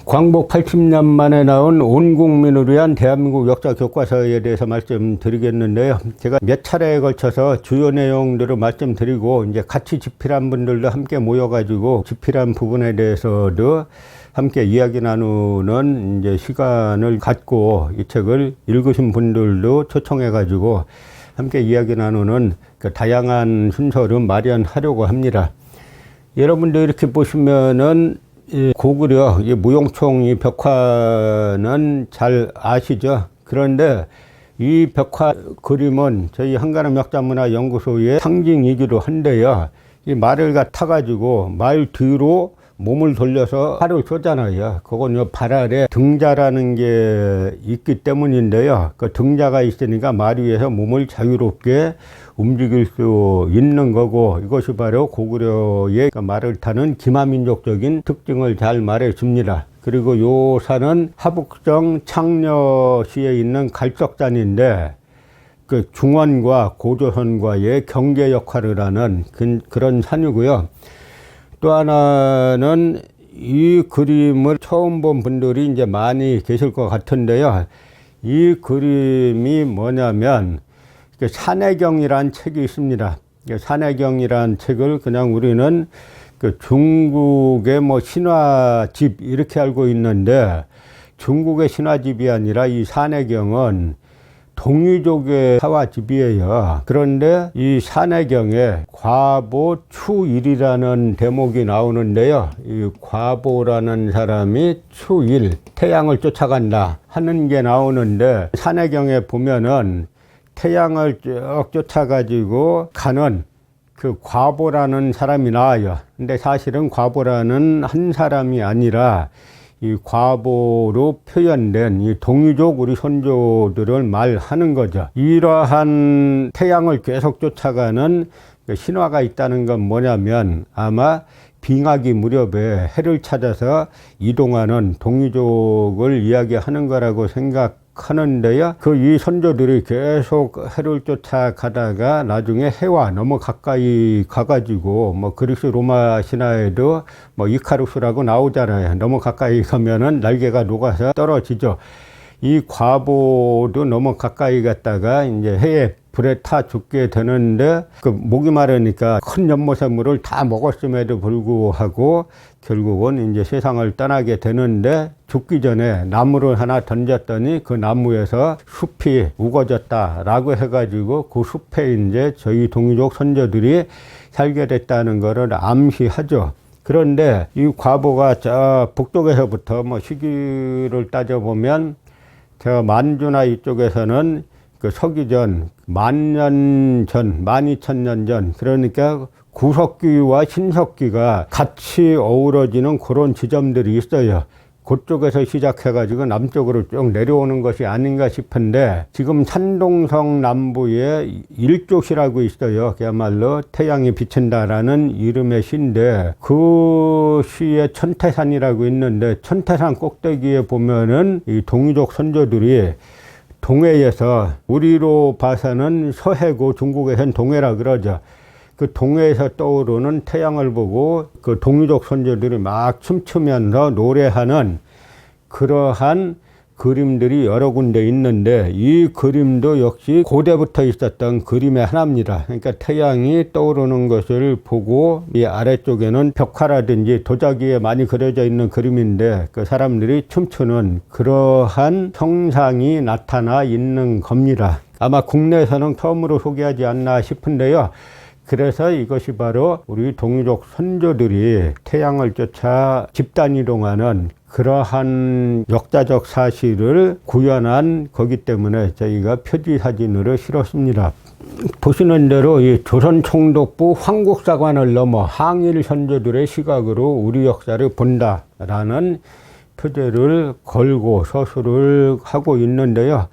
광복 80년 만에 나온 온 국민을 위한 대한민국 역사 교과서에 대해서 말씀드리겠는데요. 제가 몇 차례에 걸쳐서 주요 내용들을 말씀드리고 이제 같이 집필한 분들도 함께 모여가지고 집필한 부분에 대해서도 함께 이야기 나누는 이제 시간을 갖고 이 책을 읽으신 분들도 초청해가지고 함께 이야기 나누는 그 다양한 순서를 마련하려고 합니다. 여러분들 이렇게 보시면은 고구려 무용총 이 벽화는 잘 아시죠? 그런데 이 벽화 그림은 저희 한가람역사문화연구소의 상징이기도 한데요. 이 말을 타가지고 말 뒤로 몸을 돌려서 활을 쏘잖아요. 그건 발 아래 등자라는 게 있기 때문인데요. 그 등자가 있으니까 말 위에서 몸을 자유롭게 움직일 수 있는 거고, 이것이 바로 고구려의 말을 타는 기마민족적인 특징을 잘 말해줍니다. 그리고 요 산은 하북정 창녀시에 있는 갈석산인데 그 중원과 고조선과의 경계 역할을 하는 그런 산이고요. 또 하나는 이 그림을 처음 본 분들이 이제 많이 계실 것 같은데요. 이 그림이 뭐냐면 산해경이라는 책이 있습니다. 산해경이라는 책을 그냥 우리는 그 중국의 신화집 이렇게 알고 있는데, 중국의 신화집이 아니라 이 산해경은 동유족의 사화집이에요. 그런데 이 산해경에 과보 추일이라는 대목이 나오는데요. 이 과보라는 사람이 추일, 태양을 쫓아간다 하는 게 나오는데, 산해경에 보면은 태양을 쭉 쫓아가지고 가는 그 과보라는 사람이 나와요. 근데 사실은 과보라는 한 사람이 아니라 이 과보로 표현된 이 동유족 우리 선조들을 말하는 거죠. 이러한 태양을 계속 쫓아가는 신화가 있다는 건 뭐냐면, 아마 빙하기 무렵에 해를 찾아서 이동하는 동유족을 이야기하는 거라고 생각하는데요. 이 선조들이 계속 해를 쫓아가다가 나중에 해와 너무 가까이 가가지고 그리스 로마 신화에도 이카루스라고 나오잖아요. 너무 가까이 가면은 날개가 녹아서 떨어지죠. 이 과보도 너무 가까이 갔다가 이제 해에 불에 타 죽게 되는데, 목이 마르니까 큰 연못샘물을 다 먹었음에도 불구하고 결국은 이제 세상을 떠나게 되는데, 죽기 전에 나무를 하나 던졌더니 그 나무에서 숲이 우거졌다라고 해가지고 그 숲에 이제 저희 동유족 선조들이 살게 됐다는 것을 암시하죠. 그런데 이 과보가 저 북쪽에서부터 시기를 따져보면 저 만주나 이쪽에서는 그 서기전, 10,000년 전, 12,000년 전, 그러니까 구석기와 신석기가 같이 어우러지는 그런 지점들이 있어요. 그쪽에서 시작해가지고 남쪽으로 쭉 내려오는 것이 아닌가 싶은데, 지금 산동성 남부에 일조시라고 있어요. 그야말로 태양이 비친다라는 이름의 시인데, 그 시에 천태산이라고 있는데, 천태산 꼭대기에 보면은 이 동유족 선조들이 동해에서, 우리로 봐서는 서해고 중국에선 동해라 그러죠. 그 동해에서 떠오르는 태양을 보고 그 동유족 선조들이 막 춤추면서 노래하는 그러한 그림들이 여러 군데 있는데, 이 그림도 역시 고대부터 있었던 그림의 하나입니다. 그러니까 태양이 떠오르는 것을 보고 이 아래쪽에는 벽화라든지 도자기에 많이 그려져 있는 그림인데, 그 사람들이 춤추는 그러한 형상이 나타나 있는 겁니다. 아마 국내에서는 처음으로 소개하지 않나 싶은데요. 그래서 이것이 바로 우리 동유족 선조들이 태양을 쫓아 집단 이동하는 그러한 역사적 사실을 구현한 거기 때문에 저희가 표지 사진으로 실었습니다. 보시는 대로 이 조선 총독부 황국사관을 넘어 항일 선조들의 시각으로 우리 역사를 본다라는 표제를 걸고 서술을 하고 있는데요.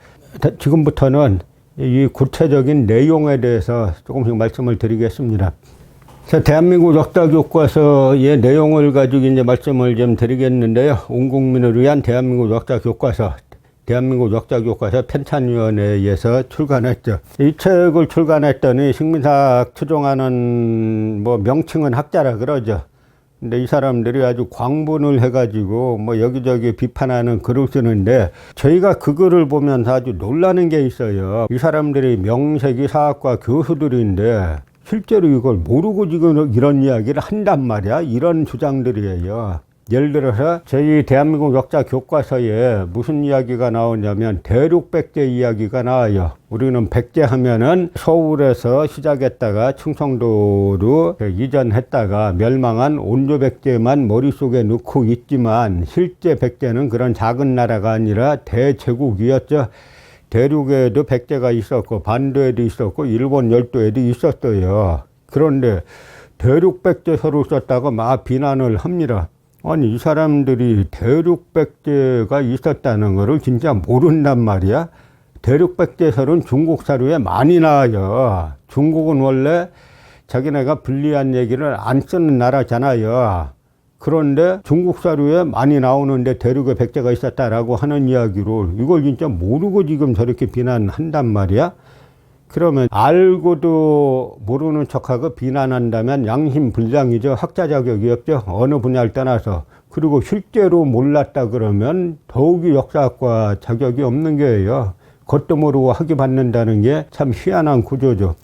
지금부터는 이 구체적인 내용에 대해서 조금씩 말씀을 드리겠습니다. 자, 대한민국 역사교과서의 내용을 가지고 이제 말씀을 좀 드리겠는데요. 온 국민을 위한 대한민국 역사교과서, 대한민국 역사교과서 편찬위원회에서 출간했죠. 이 책을 출간했더니 식민사학 추종하는 명칭은 학자라 그러죠. 근데 이 사람들이 아주 광분을 해가지고 뭐 여기저기 비판하는 글을 쓰는데 저희가 그 글을 보면서 아주 놀라는 게 있어요. 이 사람들이 명색이 사학과 교수들인데 실제로 이걸 모르고 지금 이런 이야기를 한단 말이야. 이런 주장들이에요. 예를 들어서 저희 대한민국 역사 교과서에 무슨 이야기가 나오냐면 대륙백제 이야기가 나와요. 우리는 백제 하면은 서울에서 시작했다가 충청도로 이전했다가 멸망한 온조백제만 머릿속에 넣고 있지만 실제 백제는 그런 작은 나라가 아니라 대제국이었죠. 대륙에도 백제가 있었고 반도에도 있었고 일본 열도에도 있었어요. 그런데 대륙백제서를 썼다고 막 비난을 합니다. 아니 이 사람들이 대륙백제가 있었다는 거를 진짜 모른단 말이야. 대륙백제설은 중국 사료에 많이 나와요. 중국은 원래 자기네가 불리한 얘기를 안 쓰는 나라잖아요. 그런데 중국 사료에 많이 나오는데 대륙에 백제가 있었다라고 하는 이야기를 이걸 진짜 모르고 지금 저렇게 비난한단 말이야. 그러면 알고도 모르는 척하고 비난한다면 양심불량이죠. 학자 자격이 없죠. 어느 분야를 떠나서. 그리고 실제로 몰랐다 그러면 더욱이 역사학과 자격이 없는 거예요. 그것도 모르고 학위 받는다는 게 참 희한한 구조죠.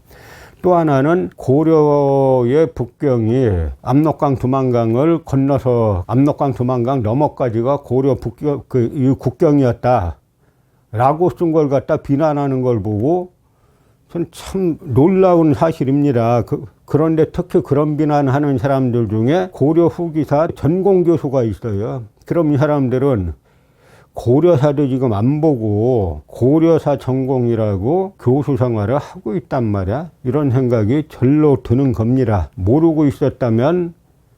또 하나는 고려의 북경이 압록강 두만강을 건너서 압록강 두만강 넘어까지가 고려 북경 이 국경이었다 라고 쓴 걸 갖다 비난하는 걸 보고 참 놀라운 사실입니다. 그런데 특히 그런 비난하는 사람들 중에 고려 후기사 전공 교수가 있어요. 그럼 이 사람들은 고려사도 지금 안 보고 고려사 전공이라고 교수 생활을 하고 있단 말이야. 이런 생각이 절로 드는 겁니다. 모르고 있었다면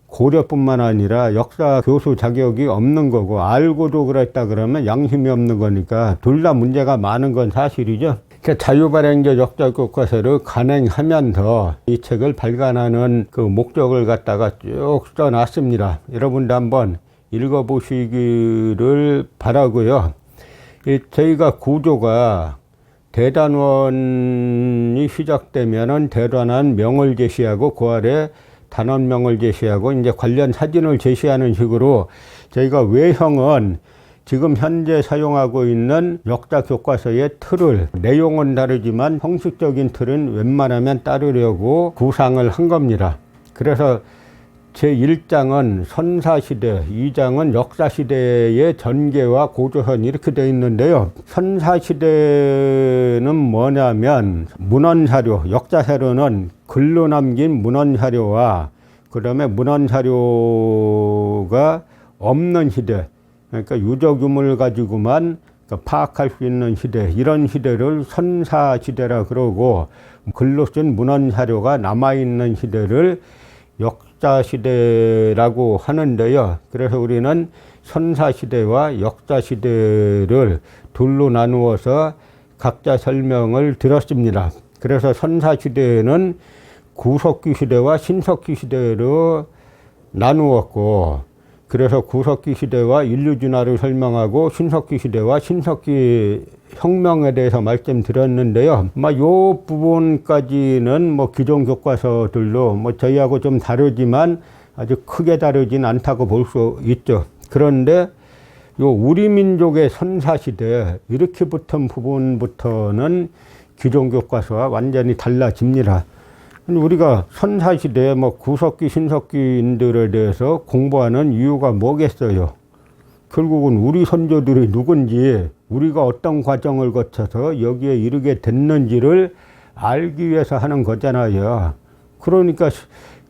고려뿐만 아니라 역사 교수 자격이 없는 거고 알고도 그랬다 그러면 양심이 없는 거니까 둘 다 문제가 많은 건 사실이죠. 자유발행제 역사교과서를 간행하면서 이 책을 발간하는 그 목적을 갖다가 쭉 써놨습니다. 여러분도 한번 읽어보시기를 바라고요. 저희가 구조가 대단원이 시작되면은 대단원 명을 제시하고 그 아래 단원명을 제시하고 이제 관련 사진을 제시하는 식으로 저희가 외형은 지금 현재 사용하고 있는 역사 교과서의 틀을 내용은 다르지만 형식적인 틀은 웬만하면 따르려고 구상을 한 겁니다. 그래서 제1장은 선사시대, 2장은 역사시대의 전개와 고조선 이렇게 되어 있는데요. 선사시대는 뭐냐면 문헌사료, 역사사료는 글로 남긴 문헌사료와 그 다음에 문헌사료가 없는 시대, 그러니까 유적유물 가지고만 파악할 수 있는 시대, 이런 시대를 선사시대라 그러고 글로 쓴 문헌사료가 남아있는 시대를 역사시대라고 하는데요. 그래서 우리는 선사시대와 역사시대를 둘로 나누어서 각자 설명을 들었습니다. 그래서 선사시대는 구석기 시대와 신석기 시대로 나누었고, 그래서 구석기 시대와 인류진화를 설명하고 신석기 시대와 신석기 혁명에 대해서 말씀드렸는데요. 요 부분까지는 뭐 기존 교과서들로 뭐 저희하고 좀 다르지만 아주 크게 다르진 않다고 볼 수 있죠. 그런데 요 우리 민족의 선사시대 이렇게 붙은 부분부터는 기존 교과서와 완전히 달라집니다. 우리가 선사시대 뭐 구석기 신석기인들에 대해서 공부하는 이유가 뭐겠어요? 결국은 우리 선조들이 누군지, 우리가 어떤 과정을 거쳐서 여기에 이르게 됐는지를 알기 위해서 하는 거잖아요. 그러니까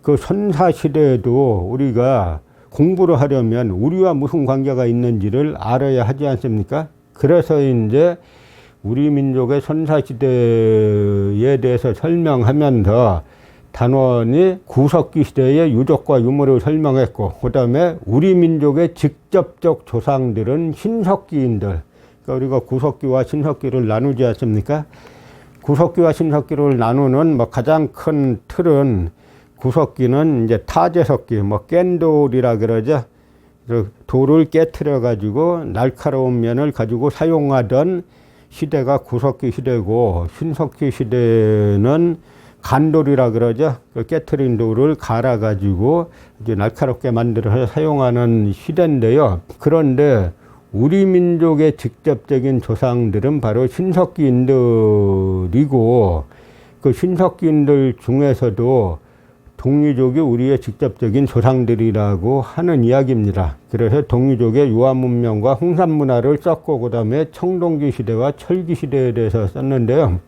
그 선사시대에도 우리가 공부를 하려면 우리와 무슨 관계가 있는지를 알아야 하지 않습니까? 그래서 이제 우리 민족의 선사시대에 대해서 설명하면서 단원이 구석기 시대의 유적과 유물을 설명했고, 그 다음에 우리 민족의 직접적 조상들은 신석기인들, 그러니까 우리가 구석기와 신석기를 나누지 않습니까? 구석기와 신석기를 나누는 뭐 가장 큰 틀은 구석기는 이제 타제석기, 뭐 깬돌이라 그러죠. 돌을 깨트려 가지고 날카로운 면을 가지고 사용하던 시대가 구석기 시대고, 신석기 시대는 간돌이라 그러죠. 그 깨트린 돌을 갈아가지고 이제 날카롭게 만들어서 사용하는 시대인데요. 그런데 우리 민족의 직접적인 조상들은 바로 신석기인들이고, 그 신석기인들 중에서도 동이족이 우리의 직접적인 조상들이라고 하는 이야기입니다. 그래서 동이족의 유화문명과 홍산문화를 썼고, 그 다음에 청동기 시대와 철기 시대에 대해서 썼는데요.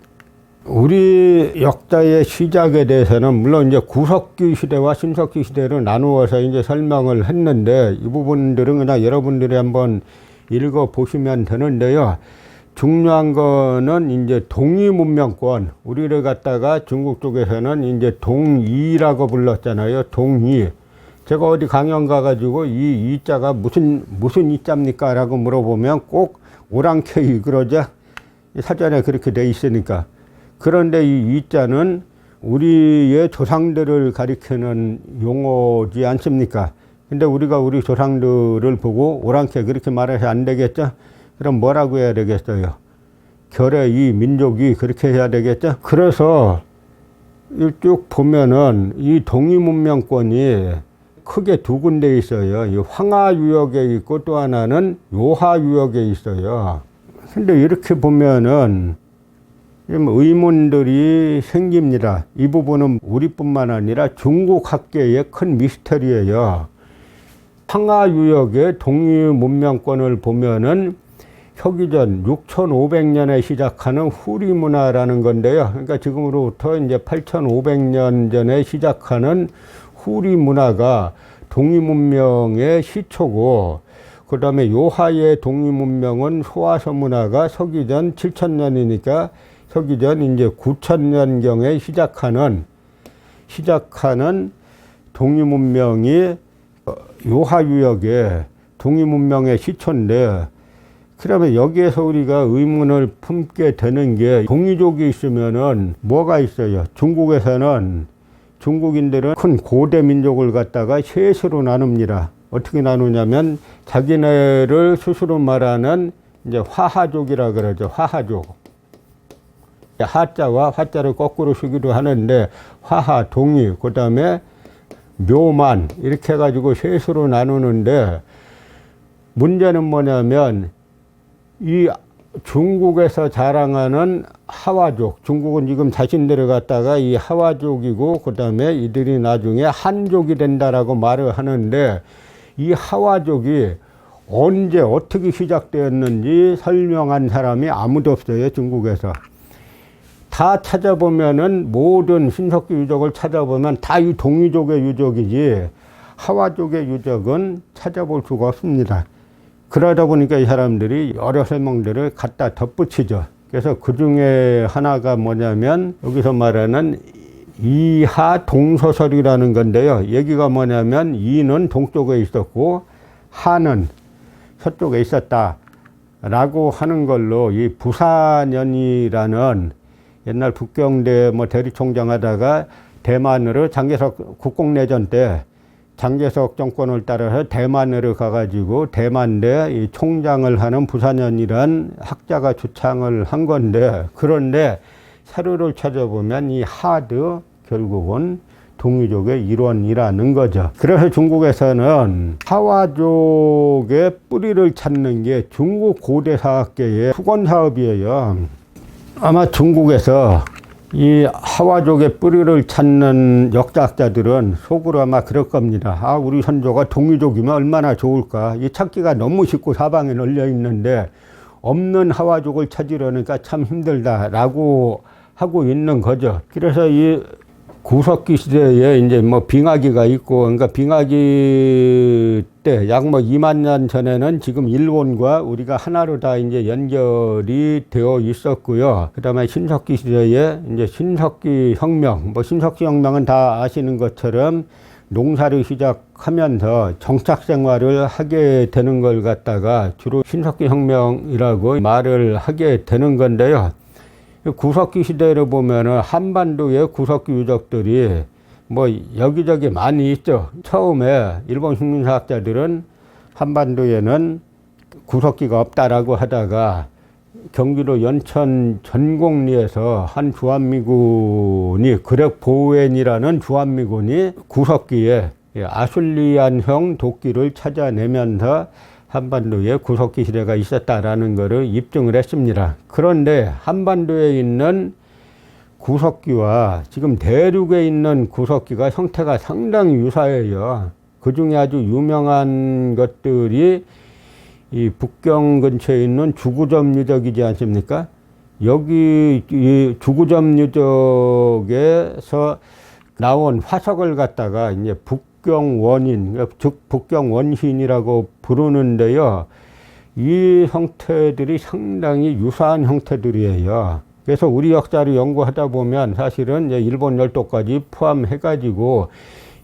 우리 역사의 시작에 대해서는 물론 이제 구석기 시대와 신석기 시대로 나누어서 이제 설명을 했는데, 이 부분들은 그냥 여러분들이 한번 읽어 보시면 되는데요. 중요한 거는 이제 동이 문명권, 우리를 갖다가 중국 쪽에서는 이제 동이라고 불렀잖아요. 동이. 제가 어디 강연 가가지고 이 이자가 무슨 이자입니까? 라고 물어보면 꼭 오랑캐이 그러죠. 사전에 그렇게 돼 있으니까. 그런데 이 이자는 우리의 조상들을 가리키는 용어지 않습니까? 근데 우리가 우리 조상들을 보고 오랑캐 그렇게 말해서 안 되겠죠? 그럼 뭐라고 해야 되겠어요? 결의 이 민족이 그렇게 해야 되겠죠? 그래서 쭉 보면은 이 동이문명권이 크게 두 군데 있어요. 이 황하유역에 있고 또 하나는 요하유역에 있어요. 근데 이렇게 보면은 의문들이 생깁니다. 이 부분은 우리뿐만 아니라 중국 학계의 큰 미스터리예요. 황하유역의 동이문명권을 보면은 서기전 6500년에 시작하는 후리 문화라는 건데요. 그러니까 지금으로부터 이제 8500년 전에 시작하는 후리 문화가 동이문명의 시초고, 그 다음에 요하의 동이문명은 소화서 문화가 서기전 7000년이니까 서기전 이제 9000년경에 시작하는 동이문명이 요하유역의 동이문명의 시초인데, 그러면 여기에서 우리가 의문을 품게 되는 게, 동이족이 있으면은 뭐가 있어요? 중국에서는 중국인들은 큰 고대 민족을 갖다가 셋으로 나눕니다. 어떻게 나누냐면 자기네를 스스로 말하는 이제 화하족이라 그러죠. 화하족. 하자와 화자를 거꾸로 쓰기도 하는데 화하, 동이, 그 다음에 묘만 이렇게 해가지고 셋으로 나누는데, 문제는 뭐냐면 이 중국에서 자랑하는 하와족, 중국은 지금 자신들을 갖다가 이 하와족이고 그 다음에 이들이 나중에 한족이 된다라고 말을 하는데, 이 하와족이 언제 어떻게 시작되었는지 설명한 사람이 아무도 없어요. 중국에서 다 찾아보면은, 모든 신석기 유적을 찾아보면 다 이 동이족의 유적이지 하와족의 유적은 찾아볼 수가 없습니다. 그러다 보니까 이 사람들이 여러 설명들을 갖다 덧붙이죠. 그래서 그 중에 하나가 뭐냐면 여기서 말하는 이하 동서설이라는 건데요. 얘기가 뭐냐면 이는 동쪽에 있었고 하는 서쪽에 있었다 라고 하는 걸로, 이 부사년이라는 옛날 북경대 대리총장 하다가 대만으로 장개석 국공내전 때 장개석 정권을 따라서 대만으로 가가지고 대만대 이 총장을 하는 부사년이란 학자가 주창을 한 건데, 그런데 사료를 찾아보면 이 하도 결국은 동이족의 일원이라는 거죠. 그래서 중국에서는 하와족의 뿌리를 찾는 게 중국 고대사학계의 수건사업이에요. 아마 중국에서 이 하와족의 뿌리를 찾는 역사학자들은 속으로 아마 그럴 겁니다. 아, 우리 선조가 동이족이면 얼마나 좋을까. 이 찾기가 너무 쉽고 사방에 널려 있는데 없는 하와족을 찾으려니까 참 힘들다라고 하고 있는 거죠. 그래서 이 구석기 시대에 이제 빙하기가 있고, 그러니까 빙하기 때 약 2만 년 전에는 지금 일본과 우리가 하나로 다 이제 연결이 되어 있었고요. 그 다음에 신석기 시대에 이제 신석기 혁명, 신석기 혁명은 다 아시는 것처럼 농사를 시작하면서 정착 생활을 하게 되는 걸 갖다가 주로 신석기 혁명이라고 말을 하게 되는 건데요. 구석기 시대를 보면은 한반도의 구석기 유적들이 여기저기 많이 있죠. 처음에 일본 식민사학자들은 한반도에는 구석기가 없다라고 하다가 경기도 연천 전곡리에서 한 주한미군이 그렉보웬이라는 주한미군이 구석기에 아슐리안형 도끼를 찾아내면서 한반도에 구석기 시대가 있었다라는 것을 입증을 했습니다. 그런데 한반도에 있는 구석기와 지금 대륙에 있는 구석기가 형태가 상당히 유사해요. 그 중에 아주 유명한 것들이 이 북경 근처에 있는 주구점 유적이지 않습니까? 여기 이 주구점 유적에서 나온 화석을 갖다가 이제 북경 원인, 즉 북경 원신이라고 부르는데요. 이 형태들이 상당히 유사한 형태들이에요. 그래서 우리 역사를 연구하다 보면 사실은 이제 일본 열도까지 포함해가지고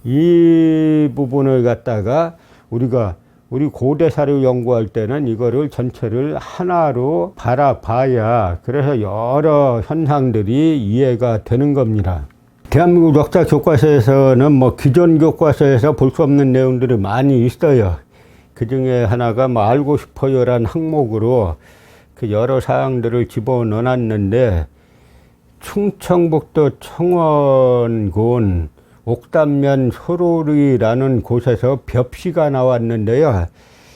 이 부분을 갖다가 우리 고대사를 연구할 때는 이거를 전체를 하나로 바라봐야 그래서 여러 현상들이 이해가 되는 겁니다. 대한민국 역사 교과서에서는 뭐 기존 교과서에서 볼 수 없는 내용들이 많이 있어요. 그 중에 하나가 뭐 알고 싶어요라는 항목으로 그 여러 사항들을 집어넣어놨는데 충청북도 청원군 옥담면 소로리라는 곳에서 벽시가 나왔는데요.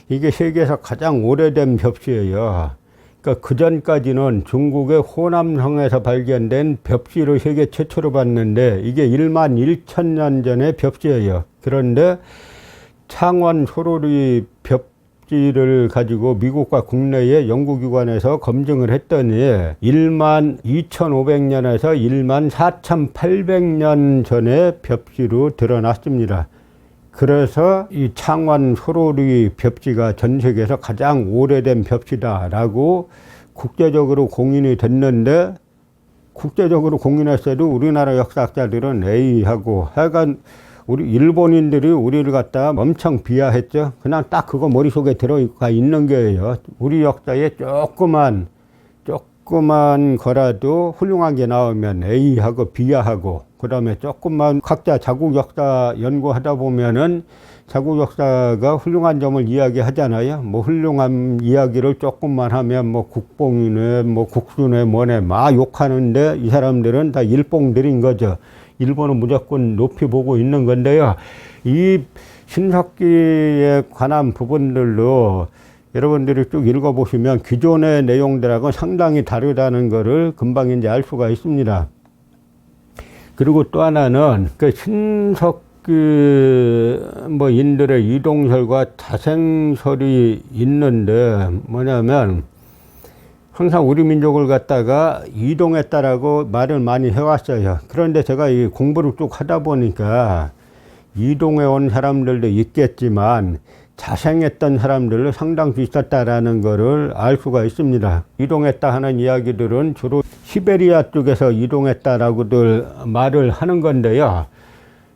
이게 세계에서 가장 오래된 벽시예요. 그러니까 그 전까지는 중국의 호남성에서 발견된 벽시를 세계 최초로 봤는데 이게 1만 1천년 전의 벽시예요. 그런데 창원 소로리 벽지를 가지고 미국과 국내의 연구기관에서 검증을 했더니 1만 2,500년에서 1만 4,800년 전의 벽지로 드러났습니다. 그래서 이 창원 소로리 벽지가 전 세계에서 가장 오래된 벽지다라고 국제적으로 공인이 됐는데 국제적으로 공인했어도 우리나라 역사학자들은 에이하고 하여간 우리 일본인들이 우리를 갖다 엄청 비하했죠. 그냥 딱 그거 머릿속에 들어가 있는 거예요. 우리 역사에 조그만 거라도 훌륭한 게 나오면 에이하고 비하하고 그 다음에 조금만 각자 자국 역사 연구하다 보면은 자국 역사가 훌륭한 점을 이야기하잖아요. 뭐 훌륭한 이야기를 조금만 하면 뭐 국뽕이네 뭐 국수네 뭐네 막 욕하는데 이 사람들은 다 일뽕들인 거죠. 일본은 무조건 높이 보고 있는 건데요. 이 신석기에 관한 부분들로 여러분들이 쭉 읽어보시면 기존의 내용들하고 상당히 다르다는 것을 금방 이제 알 수가 있습니다. 그리고 또 하나는 그 신석기 뭐 인들의 이동설과 자생설이 있는데 뭐냐면 항상 우리 민족을 갖다가 이동했다라고 말을 많이 해왔어요. 그런데 제가 이 공부를 쭉 하다 보니까 이동해 온 사람들도 있겠지만 자생했던 사람들도 상당수 있었다라는 것을 알 수가 있습니다. 이동했다 하는 이야기들은 주로 시베리아 쪽에서 이동했다라고들 말을 하는 건데요.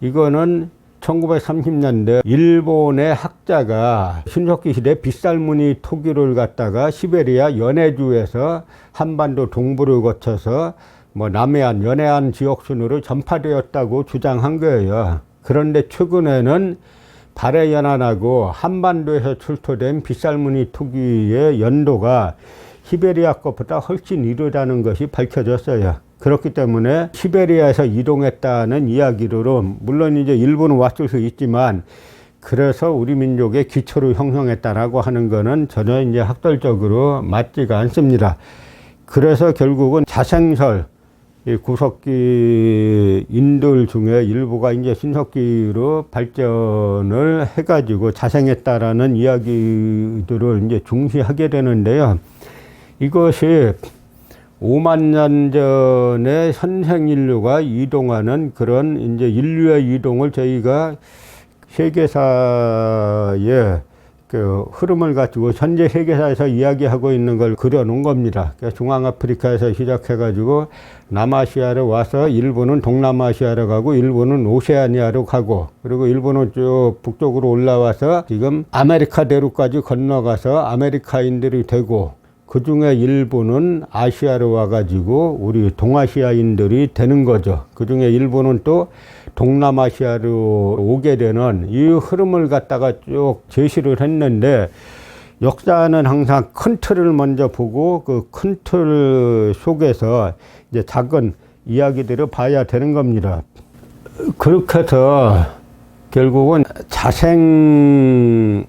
이거는 1930년대 일본의 학자가 신석기 시대 빗살무늬 토기를 갖다가 시베리아 연해주에서 한반도 동부를 거쳐서 뭐 남해안, 연해안 지역 순으로 전파되었다고 주장한 거예요. 그런데 최근에는 발해 연안하고 한반도에서 출토된 빗살무늬 토기의 연도가 시베리아 것보다 훨씬 이르다는 것이 밝혀졌어요. 그렇기 때문에 시베리아에서 이동했다는 이야기로 물론 이제 일본은 왔을 수 있지만 그래서 우리 민족의 기초를 형성했다라고 하는 것은 전혀 이제 학설적으로 맞지가 않습니다. 그래서 결국은 자생설, 이 구석기 인들 중에 일부가 이제 신석기로 발전을 해가지고 자생했다라는 이야기들을 이제 중시하게 되는데요. 이것이 5만 년 전에 현생 인류가 이동하는 그런 이제 인류의 이동을 저희가 세계사의 그 흐름을 가지고 현재 세계사에서 이야기하고 있는 걸 그려놓은 겁니다. 그러니까 중앙아프리카에서 시작해가지고 남아시아로 와서 일본은 동남아시아로 가고 일본은 오세아니아로 가고 그리고 일본은 쭉 북쪽으로 올라와서 지금 아메리카 대륙까지 건너가서 아메리카인들이 되고 그 중에 일부는 아시아로 와가지고 우리 동아시아인들이 되는 거죠. 그 중에 일부는 또 동남아시아로 오게 되는 이 흐름을 갖다가 쭉 제시를 했는데 역사는 항상 큰 틀을 먼저 보고 그 큰 틀 속에서 이제 작은 이야기들을 봐야 되는 겁니다. 그렇게 해서 결국은 자생한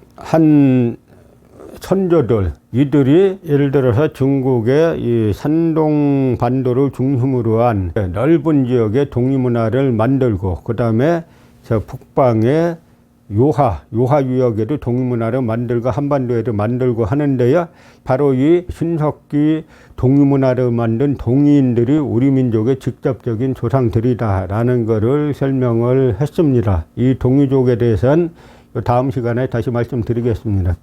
선조들, 이들이 예를 들어서 중국의 이 산동 반도를 중심으로 한 넓은 지역의 동이문화를 만들고, 그 다음에 저 북방의 요하 유역에도 동이문화를 만들고 한반도에도 만들고 하는데요. 바로 이 신석기 동이문화를 만든 동이인들이 우리 민족의 직접적인 조상들이다라는 것을 설명을 했습니다. 이 동이족에 대해서는 다음 시간에 다시 말씀드리겠습니다.